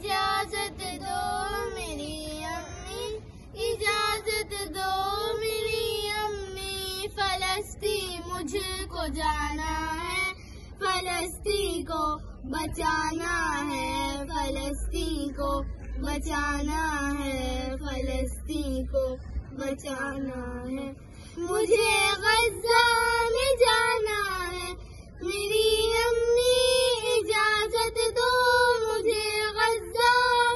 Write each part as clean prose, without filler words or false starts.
اجازت دو میری امی، اجازت دو میری امی، فلسطین مجھ کو جانا ہے، فلسطین کو بچانا ہے، فلسطین کو بچانا ہے، فلسطین کو بچانا ہے، مجھے غزہ میں جانا ہے میری امی، اجازت دو مجھے غزہ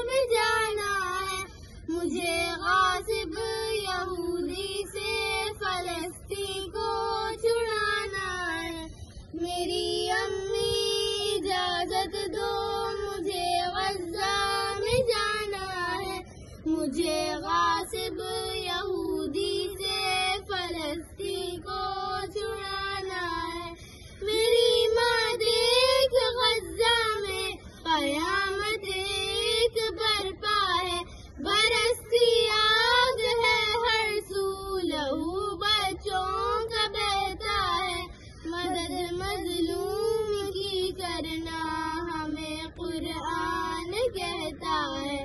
میں جانا ہے، مجھے غاصب یہودی سے فلسطین کو چھڑانا ہے، میری امی اجازت دو مجھے غزہ میں جانا ہے، مجھے غاصب یہودی سے فلسطین کو چھڑانا ہے، میری ماں دیکھ غزہ میں قیامت ایک برپا ہے، برستی آگ ہے ہر سو، لہو بچوں کا بہتا ہے، مدد مظلوم کی کرنا ہمیں قرآن کہتا ہے،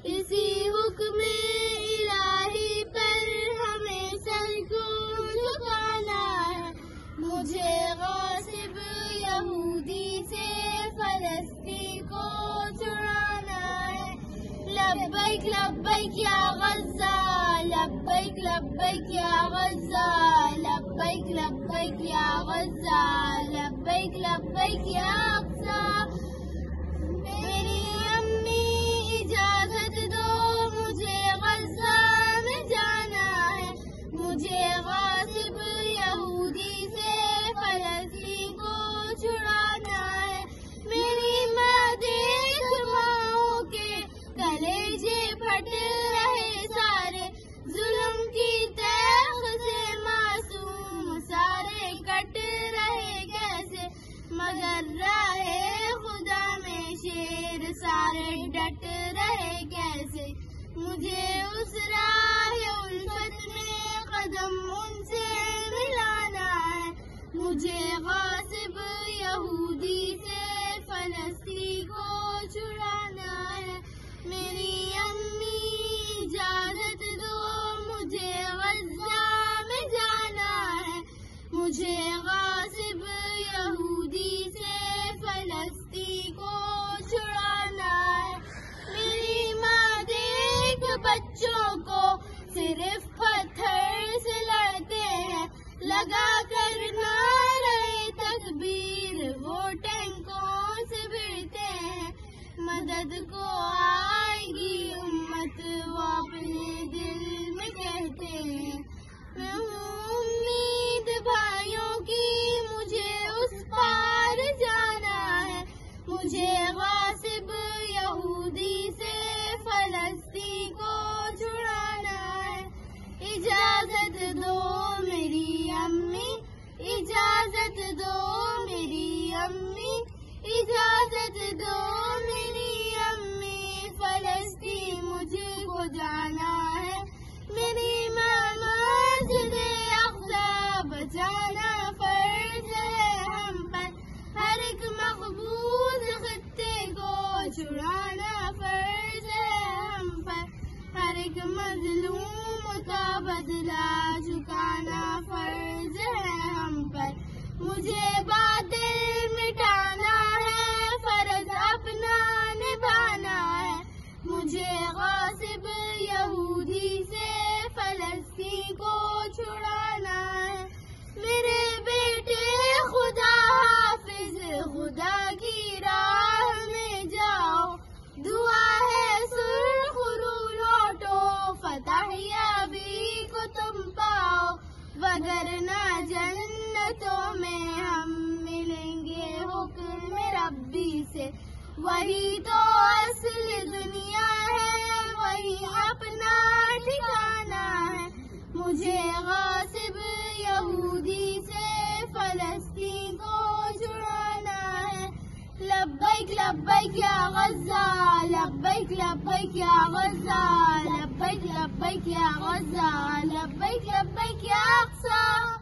اسی حکم الہی پر ہمیں سر کو جھکانا ہے، مجھے غاصب یہودی سے فلسطین کو چھڑانا ہے، لبیک لبیک یا غزہ، لبیک لبیک یا غزہ، لبیک لبیک یا غزہ، لبیک لبیک یا اقصی، میری امی اجازت دو مجھے غزہ میں جانا ہے، مجھے غاصب یہودی سے فلسطین کو چھڑانا ہے، میری ماں دیکھ ماؤں کے کلیجے پھٹ رہے سارے، ظلم کی تیغ سے معصوم سارے کٹ رہے کیسے، مگر راہ خدا میں شیر سارے ڈٹ رہے کیسے، مجھے اس راہ الفت میں قدم ان سے ملانا ہے، مجھے غاصب یہودی سے فلسطین کو چھڑانا ہے، میری امی اجازت دو مجھے غزہ میں جانا ہے، مجھے غاصب یہودی سے فلسطین کو چھڑانا ہے، میری ماں دیکھ بچوں کو صرف پتھر سے لڑتے ہیں، لگا کر نعرہ تکبیر وہ ٹینکوں سے بھڑتے ہیں، مدد کو آئے گی امت وہ اپنے دل میں کہتے ہیں، میں ہوں امید بھائیوں کی مجھے اس پار جانا ہے، مجھے غاصب یہودی سے فلسطین کو چھڑانا ہے، اجازت دو میری امی، اجازت دو میری امی، اجازت دو میری امی، فلسطین مجھ کو جانا ہے، میری مسجد اقصی بچانا فرض ہے ہم پر، ہر ایک مقبوض خطے کو چھڑانا فرض ہے ہم پر، ہر ایک مظلوم کا بدلہ چکانا فرض ہے ہم پر، مجھے باطل مٹانا ہے فرض اپنا نبھانا ہے، مجھے غاصب یہودی سے فلسطین کو چھڑانا ہے، میرے بیٹے خدا حافظ خدا کی راہ میں جاؤ، دعا ہے سرخ رو لوٹو فتح یابی کو تم پاؤ، وگرنہ جنتوں میں ہم ملیں گے حکم ربی سے، وہی تو اصل دنیا ہے وہی اپنا ٹھکانا ہے، مجھے غاصب یہودی سے فلسطین کو چھڑانا ہے، لبیک لبیک یا غزہ، لبیک لبیک یا غزہ، لبیک لبیک یا غزہ، لبیک لبیک یا اقصی۔